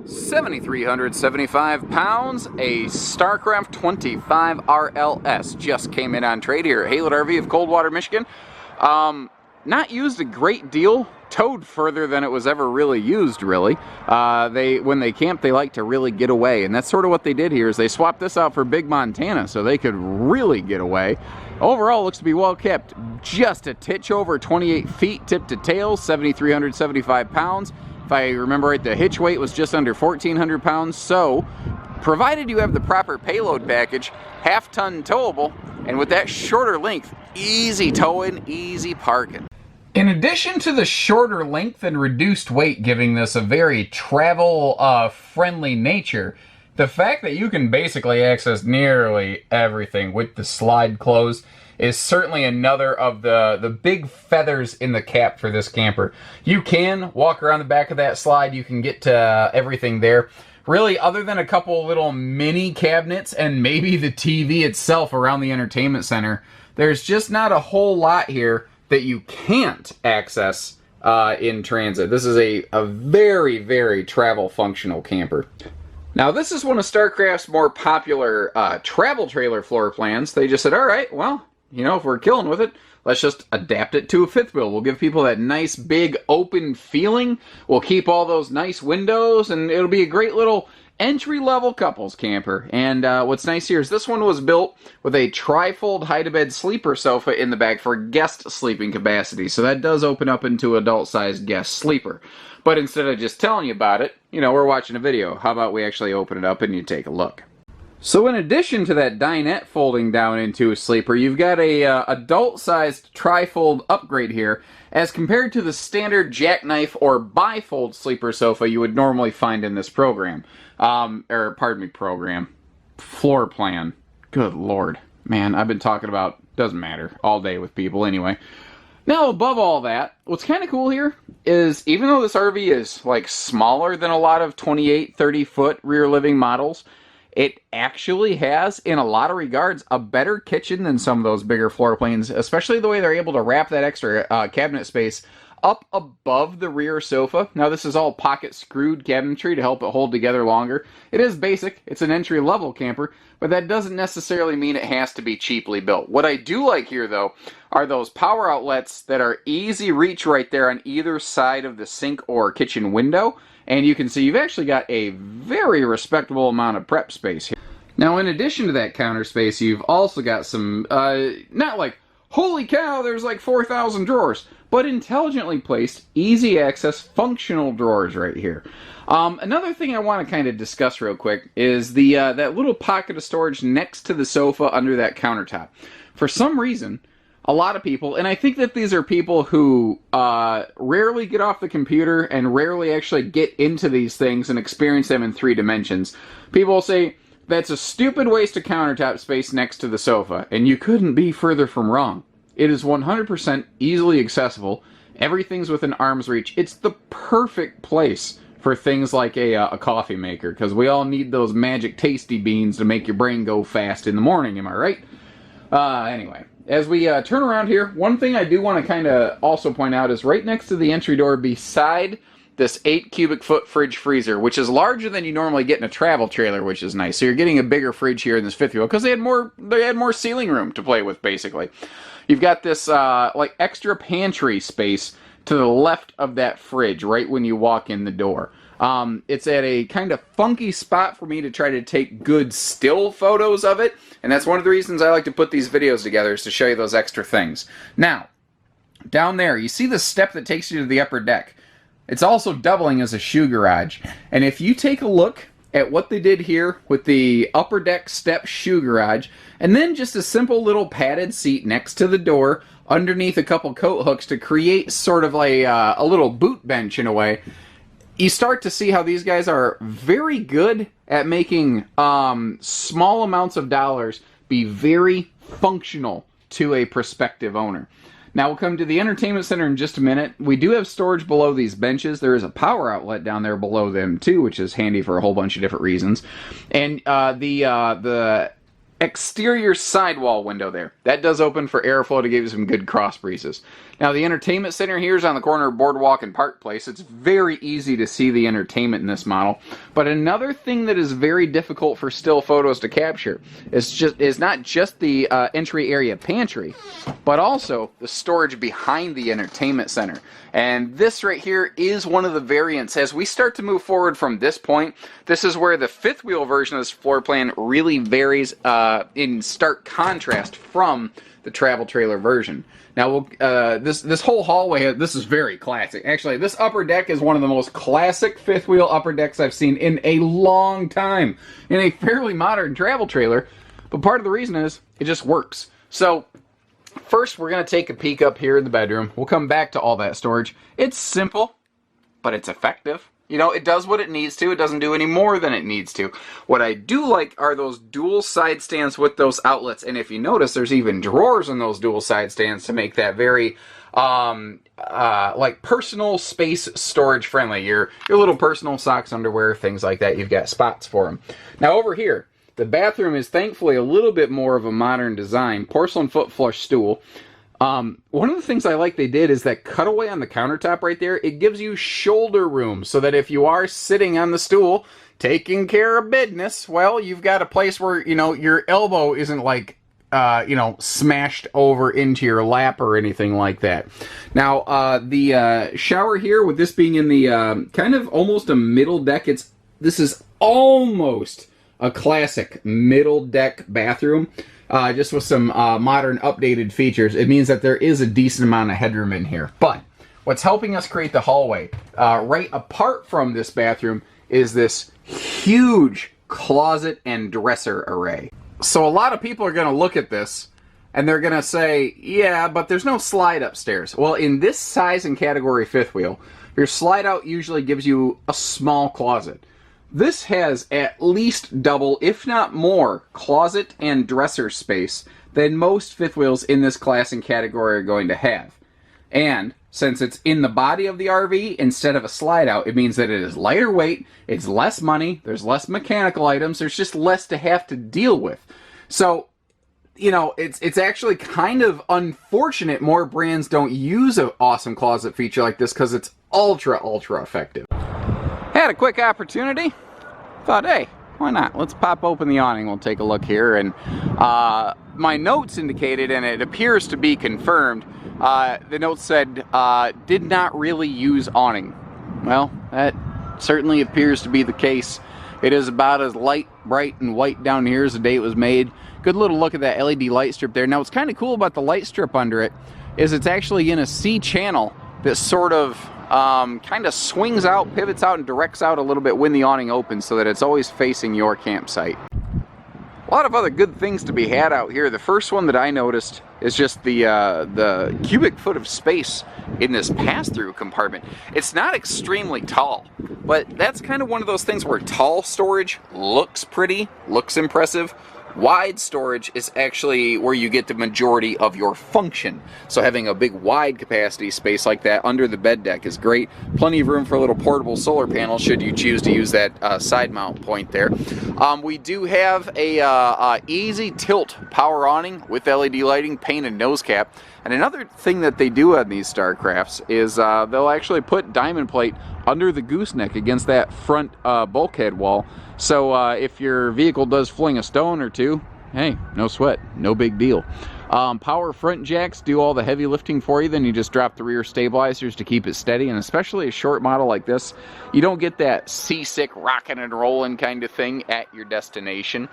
7,375 pounds, a Starcraft 25 RLS just came in on trade here at Haylet RV of Coldwater, Michigan. Not used a great deal, towed further than it was ever really used, really. When they camp, they like to really get away, and that's sort of what they did here, is they swapped this out for Big Montana so they could really get away. Overall, looks to be well kept. Just a titch over 28 feet, tip to tail, 7,375 pounds. If I remember right, the hitch weight was just under 1,400 pounds, so provided you have the proper payload package, half-ton towable, and with that shorter length, easy towing, easy parking. In addition to the shorter length and reduced weight giving this a very travel-friendly nature, the fact that you can basically access nearly everything with the slide closed is certainly another of the big feathers in the cap for this camper. You can walk around the back of that slide, you can get to everything there. Really, other than a couple little mini cabinets and maybe the TV itself around the entertainment center, there's just not a whole lot here that you can't access in transit. This is a very, very travel functional camper. Now, this is one of Starcraft's more popular travel trailer floor plans. They just said, all right, well, you know, if we're killing with it, let's just adapt it to a fifth wheel. We'll give people that nice, big, open feeling. We'll keep all those nice windows, and it'll be a great little entry-level couples camper. And what's nice here is this one was built with a tri-fold hide-to-bed sleeper sofa in the back for guest sleeping capacity. So that does open up into adult-sized guest sleeper. But instead of just telling you about it, you know, we're watching a video. How about we actually open it up and you take a look? So in addition to that dinette folding down into a sleeper, you've got a adult-sized tri-fold upgrade here as compared to the standard jackknife or bifold sleeper sofa you would normally find in this program. Floor plan. Good Lord. Man, I've been talking about, doesn't matter, all day with people anyway. Now, above all that, what's kind of cool here is even though this RV is like smaller than a lot of 28, 30-foot rear living models, it actually has, in a lot of regards, a better kitchen than some of those bigger floor plans, especially the way they're able to wrap that extra cabinet space up above the rear sofa. Now, this is all pocket screwed cabinetry to help it hold together longer. It is basic. It's an entry-level camper, but that doesn't necessarily mean it has to be cheaply built. What I do like here, though, are those power outlets that are easy reach right there on either side of the sink or kitchen window. And you can see you've actually got a very respectable amount of prep space here. Now, in addition to that counter space, you've also got some, not like, holy cow, there's like 4,000 drawers, but intelligently placed, easy access, functional drawers right here. Another thing I want to kind of discuss real quick is the that little pocket of storage next to the sofa under that countertop. For some reason, a lot of people, and I think that these are people who rarely get off the computer and rarely actually get into these things and experience them in 3 dimensions. People will say, that's a stupid waste of countertop space next to the sofa, and you couldn't be further from wrong. It is 100% easily accessible. Everything's within arm's reach. It's the perfect place for things like a coffee maker, because we all need those magic tasty beans to make your brain go fast in the morning, am I right? Anyway. As we turn around here, one thing I do want to kind of also point out is right next to the entry door beside this 8 cubic foot fridge freezer, which is larger than you normally get in a travel trailer, which is nice. So you're getting a bigger fridge here in this fifth wheel because they had more ceiling room to play with, basically. You've got this like extra pantry space to the left of that fridge right when you walk in the door. It's at a kind of funky spot for me to try to take good still photos of it, and that's one of the reasons I like to put these videos together, is to show you those extra things. Now, down there, you see the step that takes you to the upper deck. It's also doubling as a shoe garage, and if you take a look at what they did here with the upper deck step shoe garage, and then just a simple little padded seat next to the door, underneath a couple coat hooks to create sort of like a little boot bench in a way, you start to see how these guys are very good at making small amounts of dollars be very functional to a prospective owner. Now, we'll come to the entertainment center in just a minute. We do have storage below these benches. There is a power outlet down there below them, too, which is handy for a whole bunch of different reasons. And the exterior sidewall window there. That does open for airflow to give you some good cross breezes. Now the entertainment center here is on the corner of Boardwalk and Park Place. It's very easy to see the entertainment in this model. But another thing that is very difficult for still photos to capture is not just the entry area pantry, but also the storage behind the entertainment center. And this right here is one of the variants. As we start to move forward from this point, this is where the fifth wheel version of this floor plan really varies in stark contrast from the travel trailer version. Now, this whole hallway, this is very classic. Actually, this upper deck is one of the most classic fifth wheel upper decks I've seen in a long time in a fairly modern travel trailer. But part of the reason is it just works. So first, we're going to take a peek up here in the bedroom. We'll come back to all that storage. It's simple, but it's effective. You know, it does what it needs to. It doesn't do any more than it needs to. What I do like are those dual side stands with those outlets. And if you notice, there's even drawers in those dual side stands to make that very, like personal space storage friendly. Your little personal socks, underwear, things like that. You've got spots for them. Now over here, the bathroom is thankfully a little bit more of a modern design. Porcelain foot flush stool. One of the things I like they did is that cutaway on the countertop right there. It gives you shoulder room so that if you are sitting on the stool taking care of business, well, you've got a place where, you know, your elbow isn't like, you know, smashed over into your lap or anything like that. Now, the shower here, with this being in the kind of almost a middle deck, this is almost a classic middle deck bathroom. Just with some modern updated features. It means that there is a decent amount of headroom in here. But what's helping us create the hallway, right apart from this bathroom, is this huge closet and dresser array. So a lot of people are going to look at this and they're going to say, yeah, but there's no slide upstairs. Well, in this size and category fifth wheel, your slide out usually gives you a small closet. This has at least double, if not more, closet and dresser space than most fifth wheels in this class and category are going to have. And since it's in the body of the RV instead of a slide out, it means that it is lighter weight, it's less money, there's less mechanical items, there's just less to have to deal with. So, you know, it's actually kind of unfortunate more brands don't use an awesome closet feature like this because it's ultra effective. Had a quick opportunity. Thought, hey, why not? Let's pop open the awning. We'll take a look here. And my notes indicated, and it appears to be confirmed, the notes said, did not really use awning. Well, that certainly appears to be the case. It is about as light, bright, and white down here as the day it was made. Good little look at that LED light strip there. Now, what's kind of cool about the light strip under it is it's actually in a C channel that sort of kind of swings out, pivots out, and directs out a little bit when the awning opens so that it's always facing your campsite. A lot of other good things to be had out here. The first one that I noticed is just the cubic foot of space in this pass-through compartment. It's not extremely tall, but that's kind of one of those things where tall storage looks pretty, looks impressive. Wide storage is actually where you get the majority of your function. So having a big wide capacity space like that under the bed deck is great. Plenty of room for a little portable solar panel should you choose to use that side mount point there. We do have a easy tilt power awning with LED lighting, painted nose cap. And another thing that they do on these Starcrafts is they'll actually put diamond plate under the gooseneck against that front bulkhead wall. So if your vehicle does fling a stone or two, hey, no sweat, no big deal. Power front jacks do all the heavy lifting for you. Then you just drop the rear stabilizers to keep it steady. And especially a short model like this, you don't get that seasick rocking and rolling kind of thing at your destination.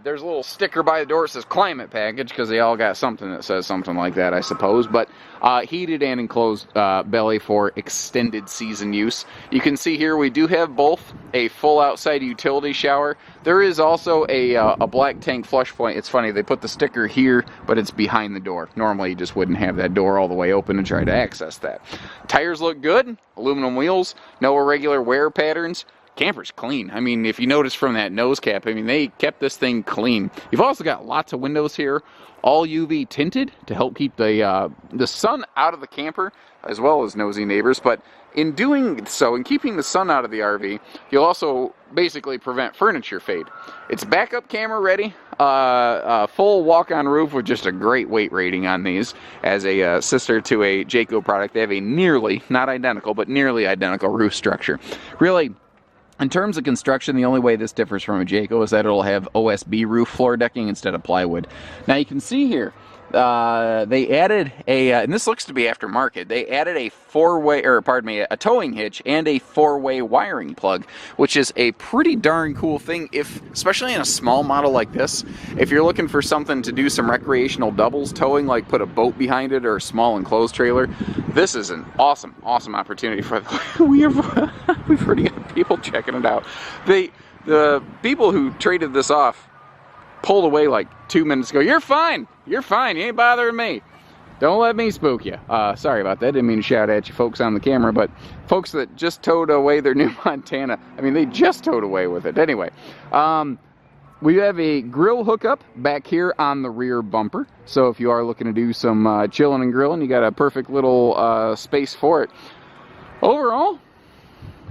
There's a little sticker by the door that says climate package because they all got something that says something like that, I suppose. But heated and enclosed belly for extended season use. You can see here we do have both a full outside utility shower. There is also a black tank flush point. It's funny, they put the sticker here, but it's behind the door. Normally you just wouldn't have that door all the way open and try to access that. Tires look good, aluminum wheels, no irregular wear patterns. camper's clean. I mean, if you notice from that nose cap, I mean, they kept this thing clean. You've also got lots of windows here, all UV tinted to help keep the sun out of the camper, as well as nosy neighbors. But in doing so, in keeping the sun out of the RV, you'll also basically prevent furniture fade. It's backup camera ready, full walk-on roof with just a great weight rating on these. As a sister to a Jayco product, they have a nearly, not identical, but nearly identical roof structure. Really, in terms of construction, the only way this differs from a Jayco is that it'll have OSB roof floor decking instead of plywood. Now you can see here, they added and this looks to be aftermarket, they added a a towing hitch and a 4-way wiring plug, which is a pretty darn cool thing, especially in a small model like this. If you're looking for something to do some recreational doubles towing, like put a boat behind it or a small enclosed trailer, this is an awesome opportunity for we've already got people checking it out. The people who traded this off pulled away like 2 minutes ago. You're fine, you ain't bothering me. Don't let me spook you. Sorry about that, didn't mean to shout at you folks on the camera, but folks that just towed away their new Montana, I mean, they just towed away with it. Anyway, we have a grill hookup back here on the rear bumper, so if you are looking to do some chilling and grilling, you got a perfect little space for it. Overall,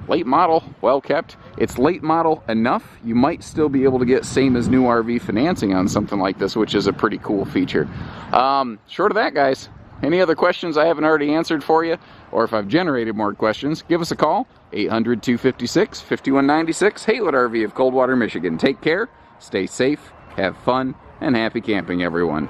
late model, well kept. It's late model enough, you might still be able to get same as new RV financing on something like this, which is a pretty cool feature. Short of that, guys, any other questions I haven't already answered for you, or if I've generated more questions, give us a call, 800-256-5196, Haylet RV of Coldwater, Michigan. Take care, stay safe, have fun, and happy camping, everyone.